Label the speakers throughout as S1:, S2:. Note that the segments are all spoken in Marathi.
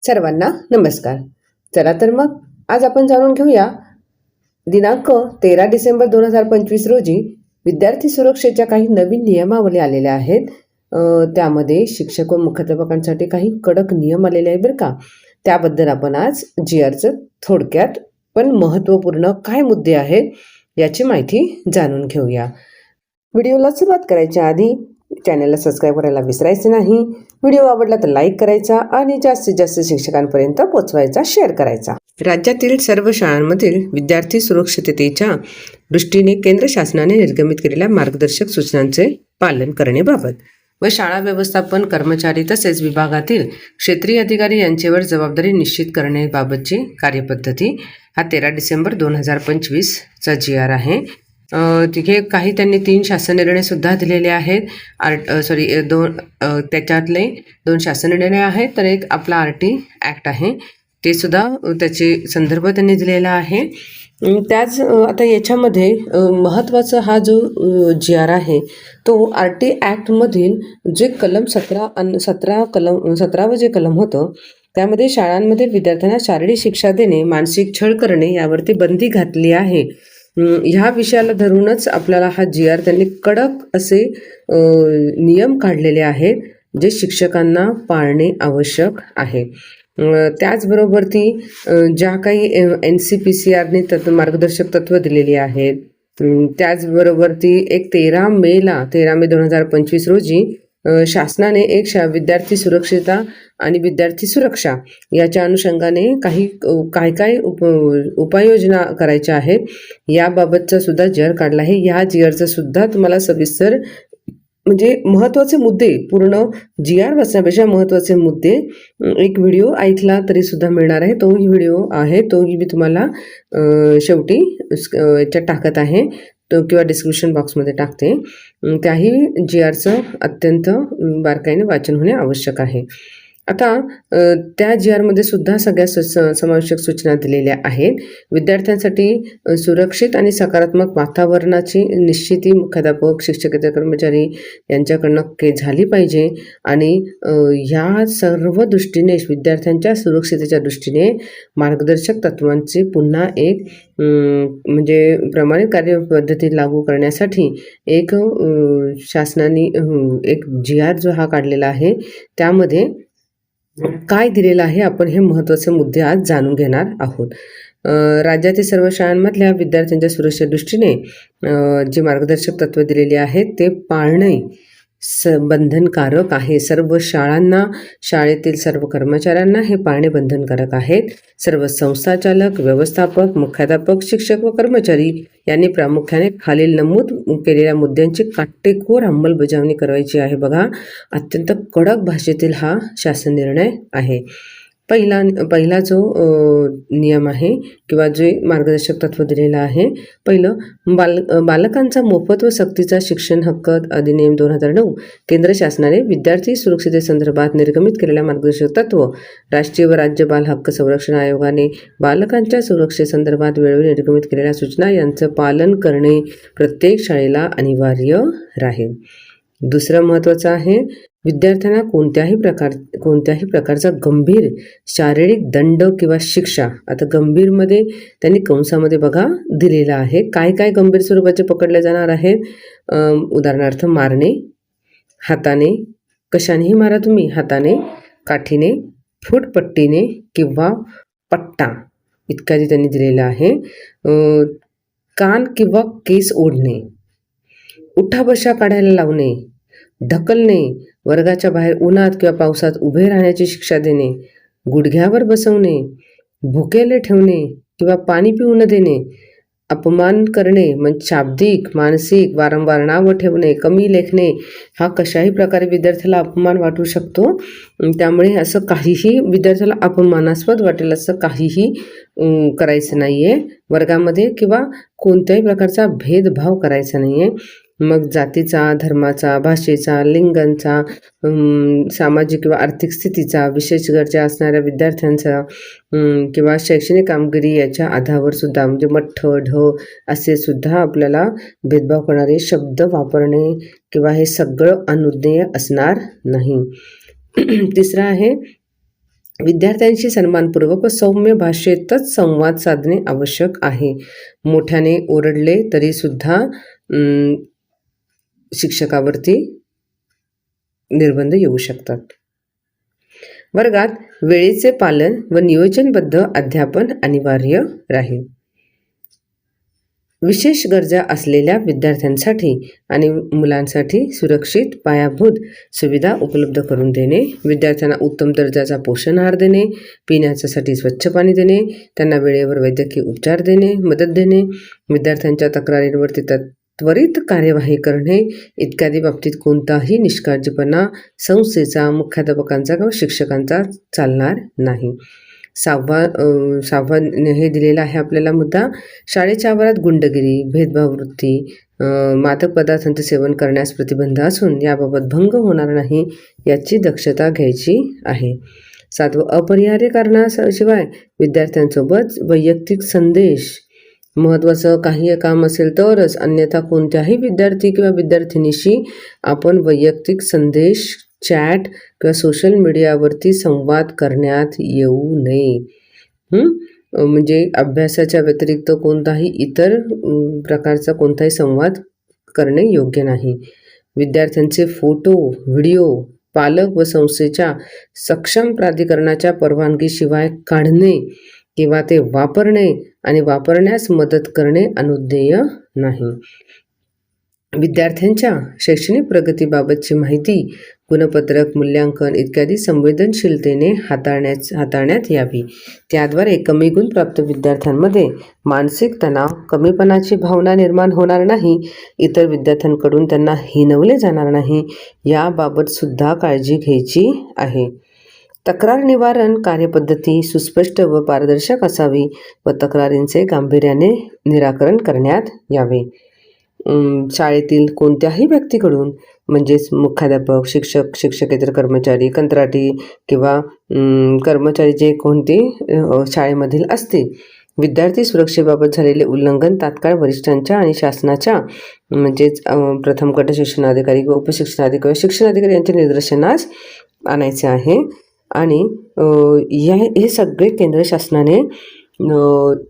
S1: सर्वांना नमस्कार. चला तर मग आज आपण जाणून घेऊया दिनांक 13 डिसेंबर 2025 रोजी विद्यार्थी सुरक्षेच्या काही नवीन नियमावली आलेल्या आहेत. त्यामध्ये शिक्षक व मुख्याध्यापकांसाठी काही कडक नियम आलेले आहेत बरं का. त्याबद्दल आपण आज GRचं थोडक्यात पण महत्त्वपूर्ण काय मुद्दे आहेत याची माहिती जाणून घेऊया. व्हिडिओला सुरुवात करायच्या आधी चॅनलला सबस्क्राईब करायला विसरायचे नाही. व्हिडिओ आवडला तर लाईक करायचा आणि जास्तीत जास्त शिक्षकांपर्यंत पोहोचवायचा, शेअर करायचा. राज्यातील सर्व शाळांमधील विद्यार्थी सुरक्षिततेच्या दृष्टीने केंद्र शासनाने निर्गमित केलेल्या मार्गदर्शक सूचनांचे पालन करण्याबाबत व शाळा व्यवस्थापन कर्मचारी तसेच विभागातील क्षेत्रीय अधिकारी यांच्यावर जबाबदारी निश्चित करण्याबाबतची कार्यपद्धती हा 13 डिसेंबर 2025चा GR आहे. तिथे काही त्यांनी 3 शासन निर्णय सुद्धा दिलेले आहेत. त्याच्यातले 2 शासन निर्णय आहेत, तर एक आपला RT ॲक्ट आहे, ते सुद्धा त्याचे संदर्भ त्यांनी दिलेला आहे. त्याच आता याच्यामध्ये महत्त्वाचा हा जो GR आहे तो RT ॲक्टमधील जे कलम 17 जे कलम होतं त्यामध्ये शाळांमध्ये विद्यार्थ्यांना शारीरिक शिक्षा देणे, मानसिक छळ करणे यावरती बंदी घातली आहे. ह्या विषयाला धरूनच आपल्याला हा GR त्यांनी कडक असे नियम काढलेले आहेत जे शिक्षकांना पाळणे आवश्यक आहे. त्याचबरोबर ती ज्या काही NCPCRने मार्गदर्शक तत्त्व दिलेली आहेत, त्याचबरोबर ती 13 मे 2025 रोजी शासनाने विद्यार्थी सुरक्षितता आणि विद्यार्थी सुरक्षा याच्या अनुषंगाने काय उपाययोजना करायच्या आहेत याबाबतचा सुद्धा GR काढला आहे. ह्या GRचा सुद्धा तुम्हाला सविस्तर म्हणजे महत्त्वाचे मुद्दे, पूर्ण GR वाचण्यापेक्षा महत्त्वाचे मुद्दे एक व्हिडिओ ऐकला तरी सुद्धा मिळणार आहे. तोही व्हिडिओ आहे, तोही मी तुम्हाला शेवटी याच्यात टाकत आहे किंवा डिस्क्रिप्शन बॉक्समध्ये टाकते. त्याही GRचं अत्यंत बारकाईने वाचन होणे आवश्यक आहे. आता त्या GRमध्ये सुद्धा सगळ्या समावेशक सूचना दिलेल्या आहेत. विद्यार्थ्यांसाठी सुरक्षित आणि सकारात्मक वातावरणाची निश्चिती मुख्याध्यापक, शिक्षकेतर कर्मचारी यांच्याकडनं झाली पाहिजे आणि ह्या सर्व दृष्टीने विद्यार्थ्यांच्या सुरक्षितेच्या दृष्टीने मार्गदर्शक तत्वांची पुन्हा एक म्हणजे प्रमाणित कार्यपद्धती लागू करण्यासाठी एक शासनाने एक GR जो हा काढलेला आहे त्यामध्ये काय दिलेलं आहे आपण हे महत्त्वाचे मुद्दे आज जाणून घेणार आहोत. राज्यातील सर्व शाळांमधल्या विद्यार्थ्यांच्या सुरक्षेच्या दृष्टीने जे मार्गदर्शक तत्त्व दिलेली आहेत ते पाळणे बंधनकारक आहे. सर्व शाळांना, शाळेतील सर्व कर्मचाऱ्यांना हे पाळणे बंधनकारक आहेत. सर्व संस्थाचालक, व्यवस्थापक, मुख्याध्यापक, शिक्षक व कर्मचारी यांनी प्रामुख्याने खालील नमूद केलेल्या मुद्द्यांची काटेकोर अंमलबजावणी करायची आहे. बघा, अत्यंत कडक भाषेतील हा शासन निर्णय आहे. पहिला जो नियम आहे किंवा जे मार्गदर्शक तत्व दिलेलं आहे, पहिलं बालकांचा मोफत व सक्तीचा शिक्षण हक्क अधिनियम 2009 केंद्र शासनाने विद्यार्थी सुरक्षिततेसंदर्भात निर्गमित केलेल्या मार्गदर्शक तत्व राष्ट्रीय व राज्य बाल हक्क संरक्षण आयोगाने बालकांच्या सुरक्षेसंदर्भात वेळोवेळी निर्गमित केलेल्या सूचना यांचं पालन करणे प्रत्येक शाळेला अनिवार्य राहील. दुसरं महत्त्वाचं आहे, विद्यार्थ्यांना कोणत्याही प्रकारचा गंभीर शारीरिक दंड किंवा शिक्षा, आता गंभीरमध्ये त्यांनी कंसामध्ये बघा दिलेला आहे काय गंभीर स्वरूपाचे पकडले जाणार आहेत. उदाहरणार्थ मारणे, हाताने, कशानेही मारा तुम्ही, हाताने, काठीने, फूटपट्टीने किंवा पट्टा इत्यादी त्यांनी दिलेला आहे. कान किंवा केस ओढणे, उठाबशा काढायला लावणे, ढकलणे, वर्गाच्या बाहेर उन्हात किंवा पावसात उभे राहण्याची शिक्षा देणे, गुडघ्यावर बसवणे, भुकेले ठेवणे किंवा पाणी पिऊ न देणे, अपमान करणे म्हणजे शाब्दिक, मानसिक, वारंवार नावं ठेवणे, कमी लेखणे, हा कशाही प्रकारे विद्यार्थ्याला अपमान वाटू शकतो. त्यामुळे असं काहीही विद्यार्थ्याला अपमानास्पद वाटेल असं काहीही करायचं नाही आहे वर्गामध्ये, किंवा कोणत्याही प्रकारचा भेदभाव करायचा नाही आहे. मग जातीचा, धर्माचा, भाषेचा, लिंगांचा, सामाजिक किंवा आर्थिक स्थितीचा, विशेष गरजा असणाऱ्या विद्यार्थ्यांचा किंवा शैक्षणिक कामगिरी याच्या आधारावर सुद्धा म्हणजे मठ्ठ, ढ असे सुद्धा आपल्याला भेदभाव करणारे शब्द वापरणे किंवा हे सगळं अनुज्ञेय असणार नाही. तिसरं आहे विद्यार्थ्यांशी सन्मानपूर्वक व सौम्य भाषेतच संवाद साधणे आवश्यक आहे. मोठ्याने ओरडले तरीसुद्धा शिक्षकावरती निर्बंध येऊ शकतात. वर्गात वेळेचे पालन व नियोजनबद्ध अध्यापन अनिवार्य राहील. विशेष गरजा असलेल्या विद्यार्थ्यांसाठी आणि मुलांसाठी सुरक्षित पायाभूत सुविधा उपलब्ध करून देणे, विद्यार्थ्यांना उत्तम दर्जाचा पोषण आहार देणे, पिण्यासाठी स्वच्छ पाणी देणे, त्यांना वेळेवर वैद्यकीय उपचार देणे, मदत देणे, विद्यार्थ्यांच्या तक्रारींवरती त्वरित कार्यवाही करणे इत्यादी बाबतीत कोणताही निष्काळजीपणा संस्थेचा, मुख्याध्यापकांचा किंवा शिक्षकांचा चालणार नाही. सहावा हे दिलेला आहे आपल्याला मुद्दा. शाळेच्या आवारात गुंडगिरी, भेदभाव वृत्ती, मादक पदार्थांचे सेवन करण्यास प्रतिबंध असून याबाबत भंग होणार नाही याची दक्षता घ्यायची आहे. 7. अपरिहार्य कारणाशिवाय विद्यार्थ्यांसोबत वैयक्तिक संदेश, महत्त्वाचं काही काम असेल तरच, अन्यथा कोणत्याही विद्यार्थी किंवा विद्यार्थिनीशी आपण वैयक्तिक संदेश, चॅट किंवा सोशल मीडियावरती संवाद करण्यात येऊ नये. म्हणजे अभ्यासाच्या व्यतिरिक्त कोणताही इतर प्रकारचा कोणताही संवाद करणे योग्य नाही. विद्यार्थ्यांचे फोटो, व्हिडिओ पालक व संस्थेच्या सक्षम प्राधिकरणाच्या परवानगीशिवाय काढणे किंवा ते वापरणे आणि वापरण्यास मदत करणे अनुज्ञेय नाही. विद्यार्थ्यांच्या शैक्षणिक प्रगतीबाबतची माहिती, गुणपत्रक, मूल्यांकन इत्यादी संवेदनशीलतेने हाताळण्यात यावी. त्याद्वारे कमी गुण प्राप्त विद्यार्थ्यांमध्ये मानसिक तणाव, कमीपणाची भावना निर्माण होणार नाही, इतर विद्यार्थ्यांकडून त्यांना हिणवले जाणार नाही याबाबत सुद्धा काळजी घ्यायची आहे. तक्रार निवारण कार्यपद्धती सुस्पष्ट व पारदर्शक असावी व तक्रारींचे गांभीर्याने निराकरण करण्यात यावे. शाळेतील कोणत्याही व्यक्तीकडून म्हणजेच मुख्याध्यापक, शिक्षक, शिक्षकेतर कर्मचारी, कंत्राटी किंवा कर्मचारी जे कोणते शाळेमधील असतील, विद्यार्थी सुरक्षेबाबत झालेले उल्लंघन तात्काळ वरिष्ठांच्या आणि शासनाच्या म्हणजेच प्रथम गट शिक्षणाधिकारी व उपशिक्षणाधिकारी, शिक्षणाधिकारी यांच्या निदर्शनास आणायचे आहे. आणि हे सगळे केंद्र शासनाने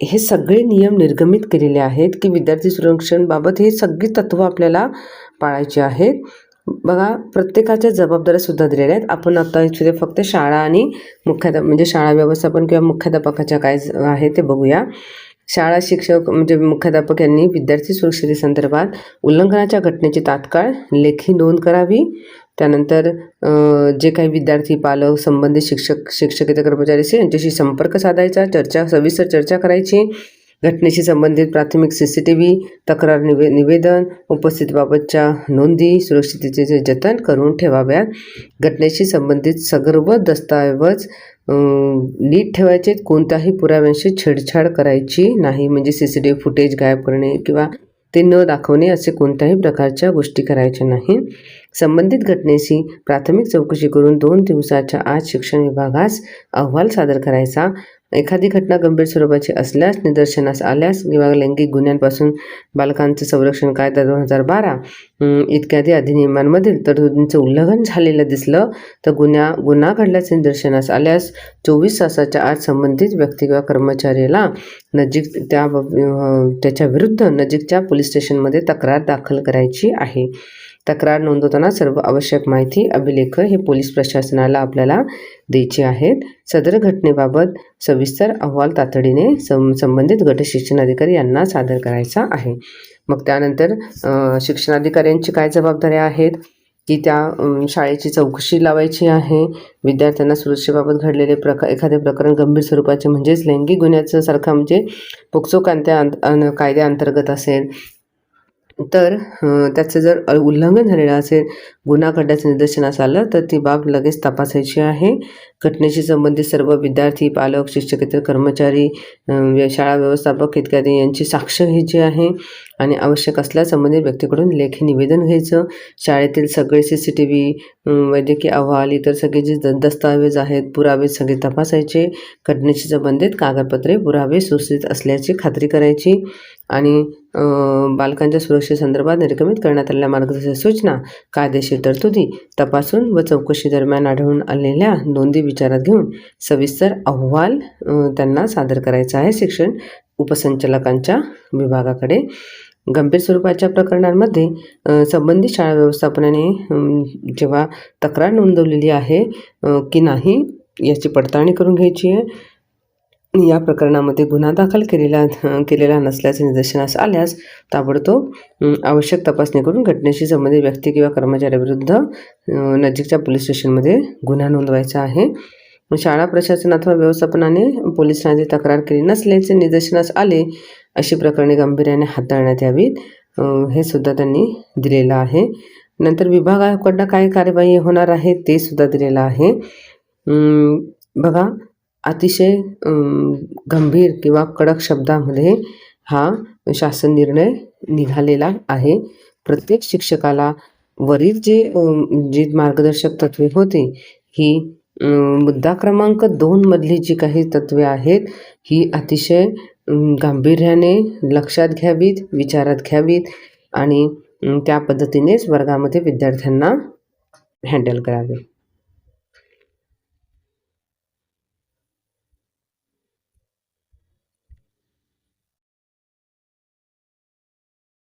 S1: हे सगळे नियम निर्गमित केलेले आहेत की विद्यार्थी संरक्षणाबाबत हे सगळी तत्त्व आपल्याला पाळायची आहेत. बघा, प्रत्येकाच्या जबाबदाऱ्यासुद्धा दिलेल्या आहेत. आपण आता इथे फक्त शाळा आणि म्हणजे शाळा व्यवस्थापन किंवा मुख्याध्यापकाच्या काय आहे ते बघूया. शाळा शिक्षक म्हणजे मुख्याध्यापक यांनी विद्यार्थी सुरक्षेसंदर्भात उल्लंघनाच्या घटनेची तात्काळ लेखी नोंद करावी. त्यानंतर जे काही विद्यार्थी, पालक, संबंधित शिक्षक, शिक्षकेतर कर्मचारी यांच्याशी संपर्क साधायचा, सविस्तर चर्चा करायची. घटनेशी संबंधित प्राथमिक CCTV, तक्रार निवेदन, उपस्थितीबाबतच्या नोंदी सुरक्षिततेचे जतन करून ठेवाव्यात. घटनेशी संबंधित सर्व दस्तऐवज नीट ठेवायचे. कोणत्याही पुराव्यांशी छेडछाड करायची नाही. म्हणजे CCTV फुटेज गायब करणे किंवा ते न दाखवणे असे कोणत्याही प्रकारच्या गोष्टी करायच्या नाही. संबंधित घटनेशी प्राथमिक चौकशी करून 2 दिवसाच्या आत शिक्षण विभागास अहवाल सादर करायचा. एखादी घटना गंभीर स्वरूपाची असल्यास, निदर्शनास आल्यास किंवा लैंगिक गुन्ह्यांपासून बालकांचे संरक्षण कायदा 2012 इत्यादी अधिनियमांमधील तरतुदींचं उल्लंघन झालेलं दिसलं तर गुन्हा घडल्याचे निदर्शनास आल्यास 24 तासाच्या आत संबंधित व्यक्ती किंवा कर्मचाऱ्याला त्याच्या विरुद्ध नजीकच्या पोलीस स्टेशनमध्ये तक्रार दाखल करायची आहे. तक्रार नोंदवताना सर्व आवश्यक माहिती, अभिलेख हे पोलीस प्रशासनाला आपल्याला द्यायचे आहेत. सदर घटनेबाबत सविस्तर अहवाल तातडीने संबंधित गट शिक्षणाधिकारी यांना सादर करायचा आहे. मग त्यानंतर शिक्षणाधिकाऱ्यांची काय जबाबदाऱ्या आहेत की त्या शाळेची चौकशी लावायची आहे. विद्यार्थ्यांना सुरक्षेबाबत घडलेले एखादे प्रकरण गंभीर स्वरूपाचे म्हणजेच लैंगिक गुन्ह्याचं सारखा म्हणजे पोक्सो कायद्याअंतर्गत असेल तर त्याचं जर उल्लंघन झालेलं असेल, गुन्हा घडल्याचं निदर्शनास आलं तर ती बाब लगेच तपासायची आहे. घटनेशी संबंधित सर्व विद्यार्थी, पालक, शिक्षकेतर कर्मचारी, शाळा व्यवस्थापक इत्यादी यांची साक्ष घ्यायची आहे आणि आवश्यक असल्यास संबंधित व्यक्तीकडून लेखी निवेदन घ्यायचं. शाळेतील सगळे CCTV, वैद्यकीय अहवाल, इतर सगळे जे दस्तऐवज आहेत, पुरावे सगळे तपासायचे. घटनेशी संबंधित कागदपत्रे, पुरावे सुस्थितीत असल्याची खात्री करायची. आणि बालकांच्या सुरक्षेसंदर्भात निर्गमित करण्यात आलेल्या मार्गदर्शक सूचना, कायदेशीर तरतुदी तपासून व चौकशी दरम्यान आढळून आलेल्या नोंदी विचारात घेऊन सविस्तर अहवाल त्यांना सादर करायचा आहे शिक्षण उपसंचालकांच्या विभागाकडे. गंभीर स्वरूपाच्या प्रकरणांमध्ये संबंधित शाळा व्यवस्थापनाने जेव्हा तक्रार नोंदवलेली आहे की नाही याची पडताळणी करून घ्यायची आहे. या प्रकरणामध्ये गुन्हा दाखल केलेला नसल्याचे निदर्शनास आल्यास ताबडतोब आवश्यक तपासणी करून घटनेशी संबंधित व्यक्ती किंवा कर्मचाऱ्याविरुद्ध नजीकच्या पोलीस स्टेशनमध्ये गुन्हा नोंदवायचा आहे. शाळा प्रशासन अथवा व्यवस्थापनाने पोलिसांची तक्रार केली नसल्याचे निदर्शनास आले अशी प्रकरणे गांभीर्याने हाताळण्यात यावीत, हे सुद्धा त्यांनी दिलेलं आहे. नंतर विभागाकडनं काय कार्यवाही होणार आहे ते सुद्धा दिलेलं आहे. बघा, अतिशय गंभीर किंवा कडक शब्दामध्ये हा शासन निर्णय निघालेला आहे. प्रत्येक शिक्षकाला वरील जी मार्गदर्शक तत्वे होती ही मुद्दा क्रमांक 2 मधली जी काही तत्वे आहेत ही अतिशय गांभीर्याने लक्षात घ्यावीत, विचारात घ्यावीत आणि त्या पद्धतीनेच वर्गामध्ये विद्यार्थ्यांना हँडल करावे.